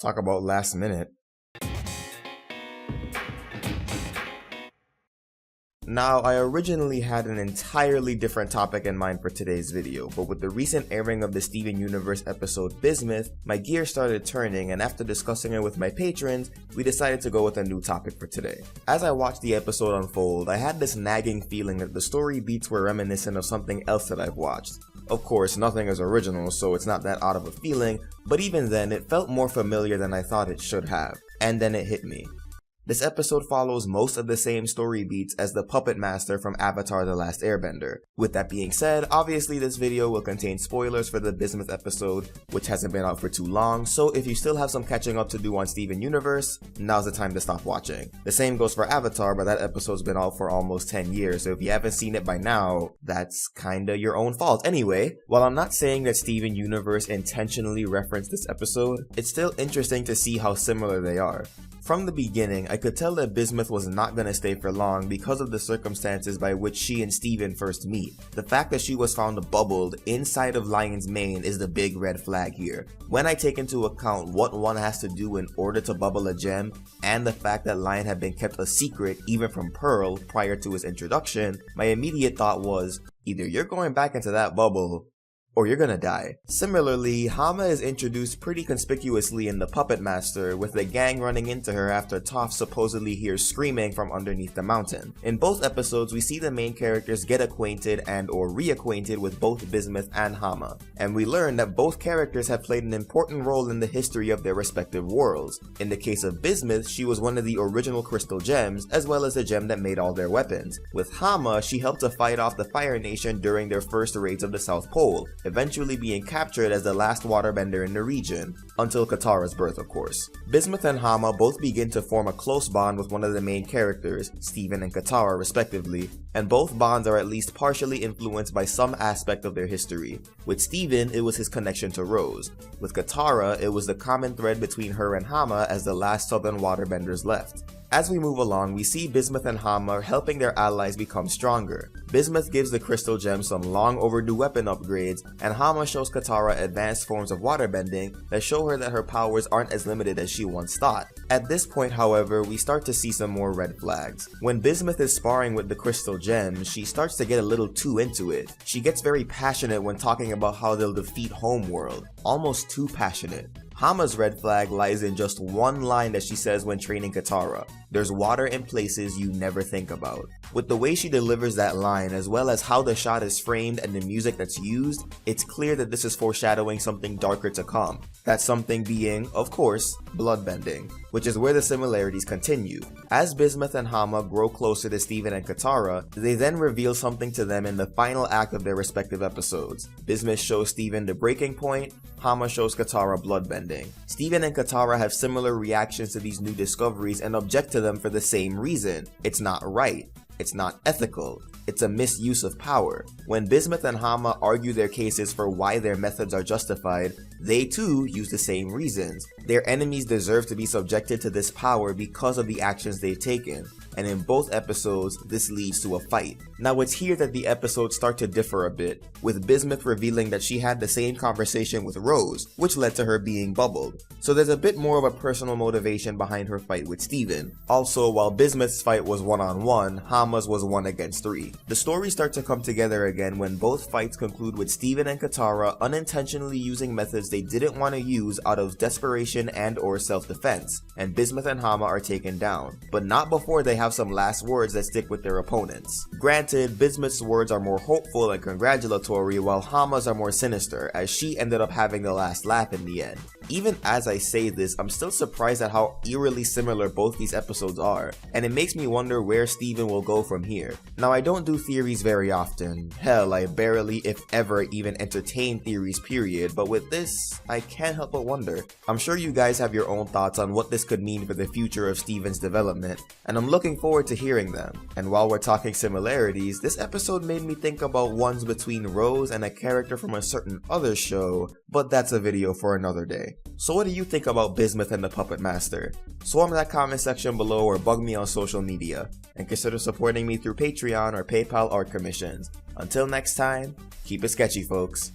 Talk about last minute. Now, I originally had an entirely different topic in mind for today's video, but with the recent airing of the Steven Universe episode Bismuth, my gears started turning, and after discussing it with my patrons, we decided to go with a new topic for today. As I watched the episode unfold, I had this nagging feeling that the story beats were reminiscent of something else that I've watched. Of course, nothing is original, so it's not that odd of a feeling, but even then, it felt more familiar than I thought it should have. And then it hit me. This episode follows most of the same story beats as the Puppet Master from Avatar: The Last Airbender. With that being said, obviously this video will contain spoilers for the Bismuth episode, which hasn't been out for too long, so if you still have some catching up to do on Steven Universe, now's the time to stop watching. The same goes for Avatar, but that episode's been out for almost 10 years, so if you haven't seen it by now, that's kinda your own fault. Anyway, while I'm not saying that Steven Universe intentionally referenced this episode, it's still interesting to see how similar they are. From the beginning, I could tell that Bismuth was not gonna stay for long because of the circumstances by which she and Steven first meet. The fact that she was found bubbled inside of Lion's mane is the big red flag here. When I take into account what one has to do in order to bubble a gem, and the fact that Lion had been kept a secret even from Pearl prior to his introduction, my immediate thought was, either you're going back into that bubble, or you're gonna die. Similarly, Hama is introduced pretty conspicuously in The Puppet Master, with the gang running into her after Toph supposedly hears screaming from underneath the mountain. In both episodes, we see the main characters get acquainted and or reacquainted with both Bismuth and Hama, and we learn that both characters have played an important role in the history of their respective worlds. In the case of Bismuth, she was one of the original crystal gems, as well as the gem that made all their weapons. With Hama, she helped to fight off the Fire Nation during their first raids of the South Pole, eventually being captured as the last waterbender in the region, until Katara's birth of course. Bismuth and Hama both begin to form a close bond with one of the main characters, Steven and Katara respectively, and both bonds are at least partially influenced by some aspect of their history. With Steven, it was his connection to Rose. With Katara, it was the common thread between her and Hama as the last southern waterbenders left. As we move along, we see Bismuth and Hama helping their allies become stronger. Bismuth gives the crystal gem some long overdue weapon upgrades, and Hama shows Katara advanced forms of waterbending that show her that her powers aren't as limited as she once thought. At this point, however, we start to see some more red flags. When Bismuth is sparring with the crystal gem, she starts to get a little too into it. She gets very passionate when talking about how they'll defeat Homeworld, almost too passionate. Hama's red flag lies in just one line that she says when training Katara: "There's water in places you never think about." With the way she delivers that line, as well as how the shot is framed and the music that's used, it's clear that this is foreshadowing something darker to come. That something being, of course, bloodbending, which is where the similarities continue. As Bismuth and Hama grow closer to Steven and Katara, they then reveal something to them in the final act of their respective episodes. Bismuth shows Steven the breaking point, Hama shows Katara bloodbending. Steven and Katara have similar reactions to these new discoveries and object to them for the same reason. It's not right. It's not ethical. It's a misuse of power. When Bismuth and Hama argue their cases for why their methods are justified, they too use the same reasons. Their enemies deserve to be subjected to this power because of the actions they've taken, and in both episodes, this leads to a fight. Now it's here that the episodes start to differ a bit, with Bismuth revealing that she had the same conversation with Rose, which led to her being bubbled. So there's a bit more of a personal motivation behind her fight with Steven. Also, while Bismuth's fight was one-on-one, Hama's was 1 against 3. The stories start to come together again when both fights conclude with Steven and Katara unintentionally using methods they didn't want to use out of desperation and or self-defense, and Bismuth and Hama are taken down, but not before they have some last words that stick with their opponents. Granted, Bismuth's words are more hopeful and congratulatory, while Hama's are more sinister, as she ended up having the last laugh in the end. Even as I say this, I'm still surprised at how eerily similar both these episodes are, and it makes me wonder where Steven will go from here. Now, I don't do theories very often. Hell, I barely, if ever, even entertain theories period, but with this, I can't help but wonder. I'm sure you guys have your own thoughts on what this could mean for the future of Steven's development, and I'm looking forward to hearing them. And while we're talking similarities, this episode made me think about ones between Rose and a character from a certain other show, but that's a video for another day. So what do you think about Bismuth and the Puppet Master? Swarm that comment section below or bug me on social media, and consider supporting me through Patreon or PayPal art commissions. Until next time, keep it sketchy, folks.